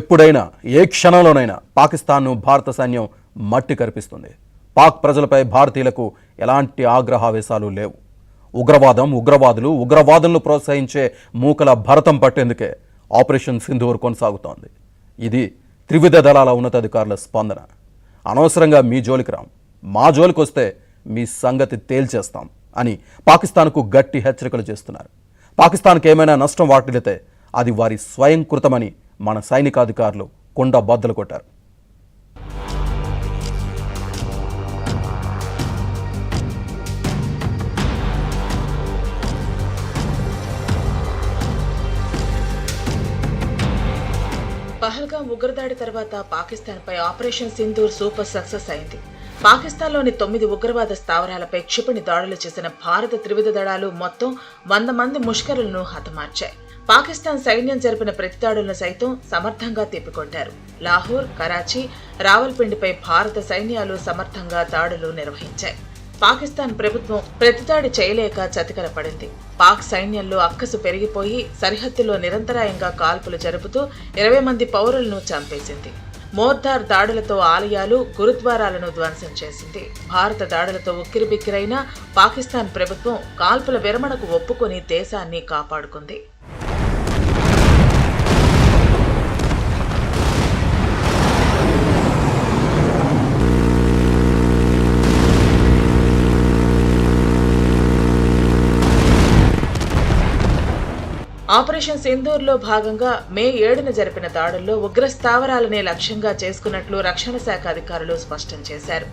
ఎప్పుడైనా ఏ క్షణంలోనైనా పాకిస్తాన్ను భారత సైన్యం మట్టి కరిపిస్తుంది. పాక్ ప్రజలపై భారతీయులకు ఎలాంటి ఆగ్రహావేశాలు లేవు. ఉగ్రవాదులను ప్రోత్సహించే మూకల భరతం పట్టేందుకే ఆపరేషన్ సింధూర్ కొనసాగుతోంది. ఇది త్రివిధ దళాల ఉన్నతాధికారుల స్పందన. అనవసరంగా మీ జోలికి రాం, మా జోలికి వస్తే మీ సంగతి తేల్చేస్తాం అని పాకిస్తాన్కు గట్టి హెచ్చరికలు చేస్తున్నారు. పాకిస్తాన్కి ఏమైనా నష్టం వాటిల్లితే అది వారి స్వయంకృతమని మన సైనికాధికారులు కొండ బద్దలు కొట్టారు. పహల్గాం ఉగ్రదాడి తర్వాత పాకిస్తాన్పై ఆపరేషన్ సింధూర్ సూపర్ సక్సెస్ అయింది. పాకిస్తాన్లోని 9 ఉగ్రవాద స్థావరాలపై క్షిపణి దాడులు చేసిన భారత త్రివిధ దళాలు మొత్తం 100 మంది ముష్కరులను హతమార్చాయి. పాకిస్తాన్ సైన్యం జరిపిన ప్రతిదాడులను సైతం సమర్థంగా తిప్పికొట్టారు. లాహోర్, కరాచీ, రావల్పిండిపై భారత సైన్యాలు సమర్థంగా దాడులు నిర్వహించాయి. పాకిస్తాన్ ప్రభుత్వం ప్రతిదాడి చేయలేక చతికిలపడింది. పాక్ సైన్యంలో అక్కసు పెరిగిపోయి సరిహద్దులో నిరంతరాయంగా కాల్పులు జరుపుతూ 20 మంది పౌరులను చంపేసింది. మోర్టార్ దాడులతో ఆలయాలు, గురుద్వారాలను ధ్వంసం చేసింది. భారత దాడులతో ఉక్కిరిబిక్కిరైన పాకిస్తాన్ ప్రభుత్వం కాల్పుల విరమణకు ఒప్పుకొని దేశాన్ని కాపాడుకుంది. ఆపరేషన్ సింధూర్లో భాగంగా మే 7న జరిపిన దాడుల్లో ఉగ్ర స్థావరాలనే లక్ష్యంగా చేసుకున్నట్లు రక్షణ శాఖ అధికారులు స్పష్టం చేశారు.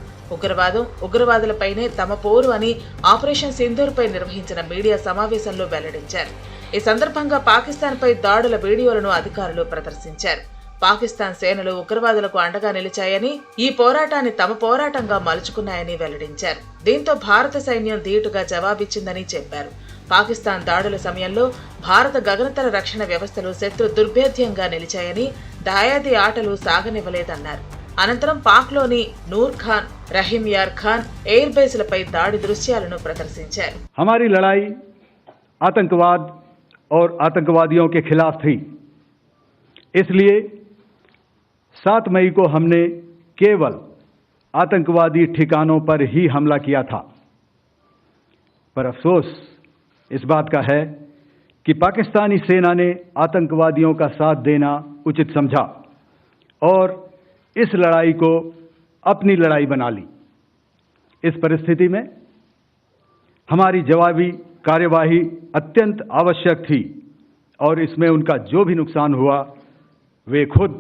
ఉగ్రవాదులపైనే తమ పోరు అని ఆపరేషన్ సింధూర్పై నిర్వహించిన మీడియా సమావేశంలో వెల్లడించారు. ఈ సందర్భంగా పాకిస్తాన్పై దాడుల వీడియోలను అధికారులు ప్రదర్శించారు. పాకిస్తాన్ సేనలు ఉగ్రవాదులకు అండగా నిలిచాయని, ఈ పోరాటాన్ని తమ పోరాటంగా మలుచుకున్నాయని వెల్లడించారు. దీంతో భారత సైన్యం ధీటుగా జవాబిచ్చిందని చెప్పారు. పాకిస్తాన్ దాడుల సమయంలో భారత గగనతల రక్షణ వ్యవస్థలు శత్రు దుర్భేద్యంగా నిలిచాయని, దాయాది ఆటలు సాగనివ్వలేదన్నారు. అనంతరం పాక్లోని నూర్ ఖాన్, రహీం యార్ ఖాన్ ఎయిర్ బేస్లపై దాడి దృశ్యాలను ప్రదర్శించారు. हमारी लड़ाई आतंकवाद और आतंकवादियों के खिलाफ थी, इसलिए 7 मई को हमने केवल आतंकवादी ठिकानों पर ही हमला किया था। पर अफसोस इस बात का है कि पाकिस्तानी सेना ने आतंकवादियों का साथ देना उचित समझा और इस लड़ाई को अपनी लड़ाई बना ली। इस परिस्थिति में हमारी जवाबी कार्यवाही अत्यंत आवश्यक थी और इसमें उनका जो भी नुकसान हुआ वे खुद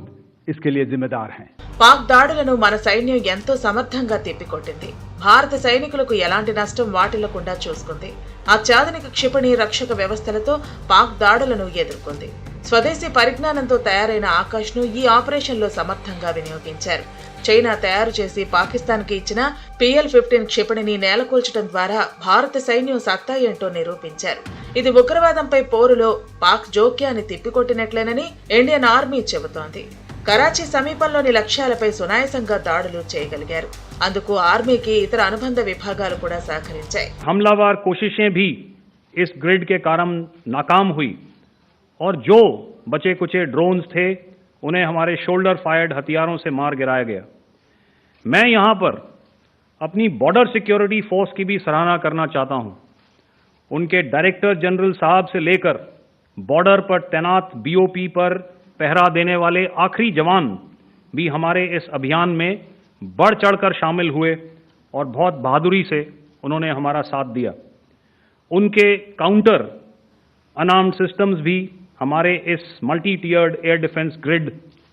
इसके लिए जिम्मेदार हैं. పాక్ దాడులను మన సైన్యం ఎంతో సమర్థంగా తిప్పికొట్టింది. భారత సైనికులకు ఎలాంటి నష్టం వాటిల్లకుండా చూసుకుంది. అత్యాధునిక క్షిపణి రక్షక వ్యవస్థలతో పాక్ దాడులను ఎదుర్కొంది. స్వదేశీ పరిజ్ఞానంతో తయారైన ఆకాష్ను ఈ ఆపరేషన్లో సమర్థంగా వినియోగించారు. చైనా తయారు చేసి పాకిస్తాన్కి ఇచ్చిన PL-15 క్షిపణిని నేలకూల్చడం ద్వారా భారత సైన్యం సత్తా ఏంటో నిరూపించారు. ఇది ఉగ్రవాదంపై పోరులో పాక్ జోక్యాన్ని తిప్పికొట్టినట్లేనని ఇండియన్ ఆర్మీ చెబుతోంది. కరాచీ సమీపంలోని లక్ష్యాలపై సునాయాసంగా దాడులు చేయగలిగారు. అందుకు ఆర్మీకి ఇతర అనుబంధ విభాగాలు కూడా సహకరించాయి. हमलावर कोशिशें भी इस ग्रिड के कारण नाकाम हुई और जो बचे कुचे ड्रोन्स थे उन्हें हमारे शोल्डर फायर्ड हथियारों से मार गिराया गया. मैं यहां पर अपनी बॉर्डर सिक्योरिटी फोर्स की भी सराहना करना चाहता हूं. उनके डायरेक्टर जनरल साहब से लेकर बॉर्डर पर तैनात BOP पर पहरा देने वाले आखिरी जवान भी हमारे इस अभियान में बढ़ चढ़कर शामिल हुए और बहुत बहादुरी से उन्होंने हमारा साथ दिया. उनके काउंटर अनार्म्ड सिस्टम्स भी हमारे इस मल्टी टियर्ड एयर डिफेंस ग्रिड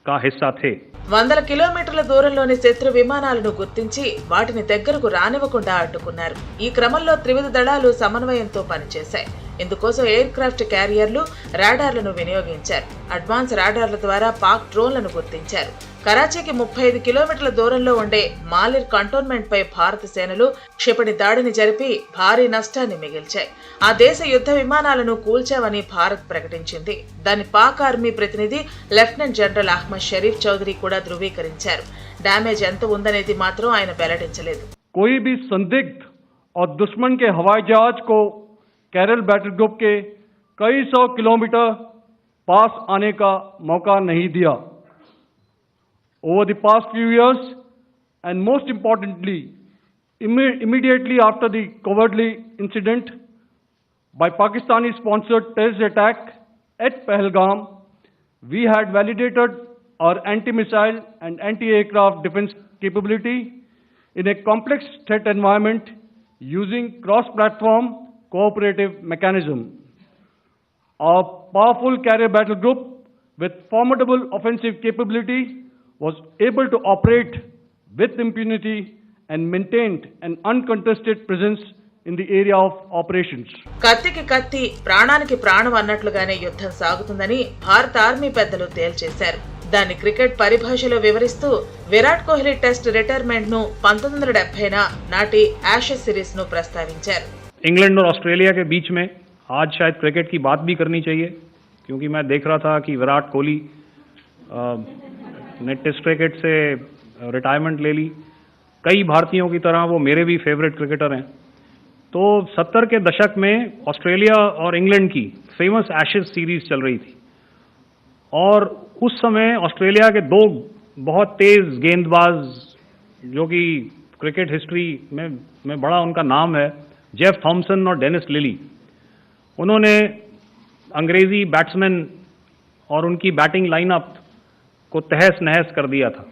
का हिस्सा थे. 100 కిలోమీటర్ల దూరంలోని శత్రు విమానాలను గుర్తించి వాటిని దగ్గరకు రానివ్వకుండా అడ్డుకున్నారు. ఈ క్రమంలో త్రివిధ దళాలు సమన్వయంతో పనిచేశాయి. ఇందుకోసం ఎయిర్ క్రాఫ్ట్ క్యారియర్లు, రాడార్లను వినియోగించారు. అడ్వాన్స్ రాడార్ల ద్వారా పాక్ డ్రోన్లను గుర్తించారు. కరాచీకి 35 కిలోమీటర్ల దూరంలో ఉండే మాలిర్ కంటోన్మెంట్ పై భారత సేనలు క్షిపణి దాడిని జరిపి భారీ నష్టాన్ని మిగిల్చాయి. ఆ దేశ యుద్ధ విమానాలను కూల్చామని భారత్ ప్రకటించింది. దాని పాక్ ఆర్మీ ప్రతినిధి లెఫ్టినెంట్ జనరల్ అహ్మద్ షరీఫ్ చౌదరి కూడా ధృవీకరించారు. డ్యామేజ్ ఎంత ఉందనేది మాత్రం ఆయన వెల్లడించలేదు. कोई भी संदिग्ध और दुश्मन के हवाई जहाज को कैरल बैटल ग्रुप के कई 100 किलोमीटर पास आने का मौका नहीं दिया over the past few years, and most importantly, immediately after the cowardly incident by Pakistani-sponsored terrorist attack at Pahalgam, we had validated our anti-missile and anti-aircraft defense capability in a complex threat environment using cross-platform cooperative mechanism. Our powerful carrier battle group with formidable offensive capability was able to operate with impunity and maintained an uncontested presence in the area of operations. కత్తికి కత్తి ప్రాణానికి ప్రాణం అన్నట్లుగానే యుద్ధం సాగుతుందని భారత army పెద్దలు తేల్చేశారు. దాన్ని cricket పరిభాషలో వివరిస్తూ విరాట్ కోహ్లీ టెస్ట్ రిటైర్మెంట్ ను 1970 నాటి యాషెస్ సిరీస్ ను ప్రస్తావించారు. इंग्लैंड और ऑस्ट्रेलिया के बीच में आज शायद क्रिकेट की बात भी करनी चाहिए, क्योंकि मैं देख रहा था कि विराट कोहली ने टेस्ट क्रिकेट से रिटायरमेंट ले ली. कई भारतीयों की तरह वो मेरे भी फेवरेट क्रिकेटर हैं. तो 70 के दशक में ऑस्ट्रेलिया और इंग्लैंड की फेमस एशेज सीरीज चल रही थी और उस समय ऑस्ट्रेलिया के दो बहुत तेज गेंदबाज, जो कि क्रिकेट हिस्ट्री में बड़ा उनका नाम है, जेफ थॉमसन और डेनिस लिली, उन्होंने अंग्रेजी बैट्समैन और उनकी बैटिंग लाइनअप को तहस नहस कर दिया था.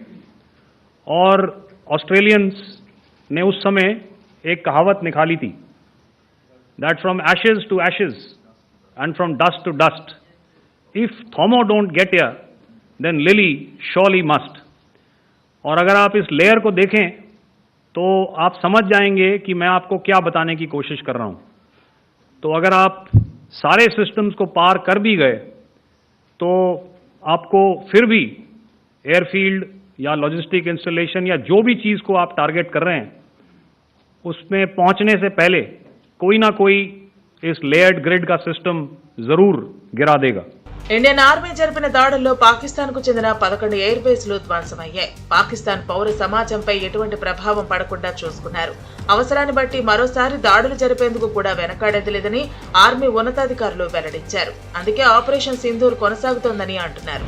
और ऑस्ट्रेलियंस ने उस समय एक कहावत निकाली थी, that from ashes to ashes and from dust to dust, if Thommo don't get here then Lillee surely must. और अगर आप इस लेयर को देखें तो आप समझ जाएंगे कि मैं आपको क्या बताने की कोशिश कर रहा हूं. तो अगर आप सारे सिस्टम्स को पार कर भी गए तो आपको फिर भी एयरफील्ड या लॉजिस्टिक इंस्टॉलेशन या जो भी चीज़ को आप टारगेट कर रहे हैं उसमें पहुंचने से पहले कोई ना कोई इस लेयर्ड ग्रिड का सिस्टम जरूर गिरा देगा. ఇండియన్ ఆర్మీ జరిపిన దాడుల్లో పాకిస్తాన్ కు చెందిన 11 ఎయిర్ బేస్లు ధ్వంసమయ్యాయి. పాకిస్తాన్ పౌర సమాజంపై ఎటువంటి ప్రభావం పడకుండా చూసుకున్నారు. అవసరాన్ని బట్టి మరోసారి దాడులు జరిపేందుకు కూడా వెనకాడేది లేదని ఆర్మీ ఉన్నతాధికారులు వెల్లడించారు. అందుకే ఆపరేషన్ సింధూర్ కొనసాగుతోందని అంటున్నారు.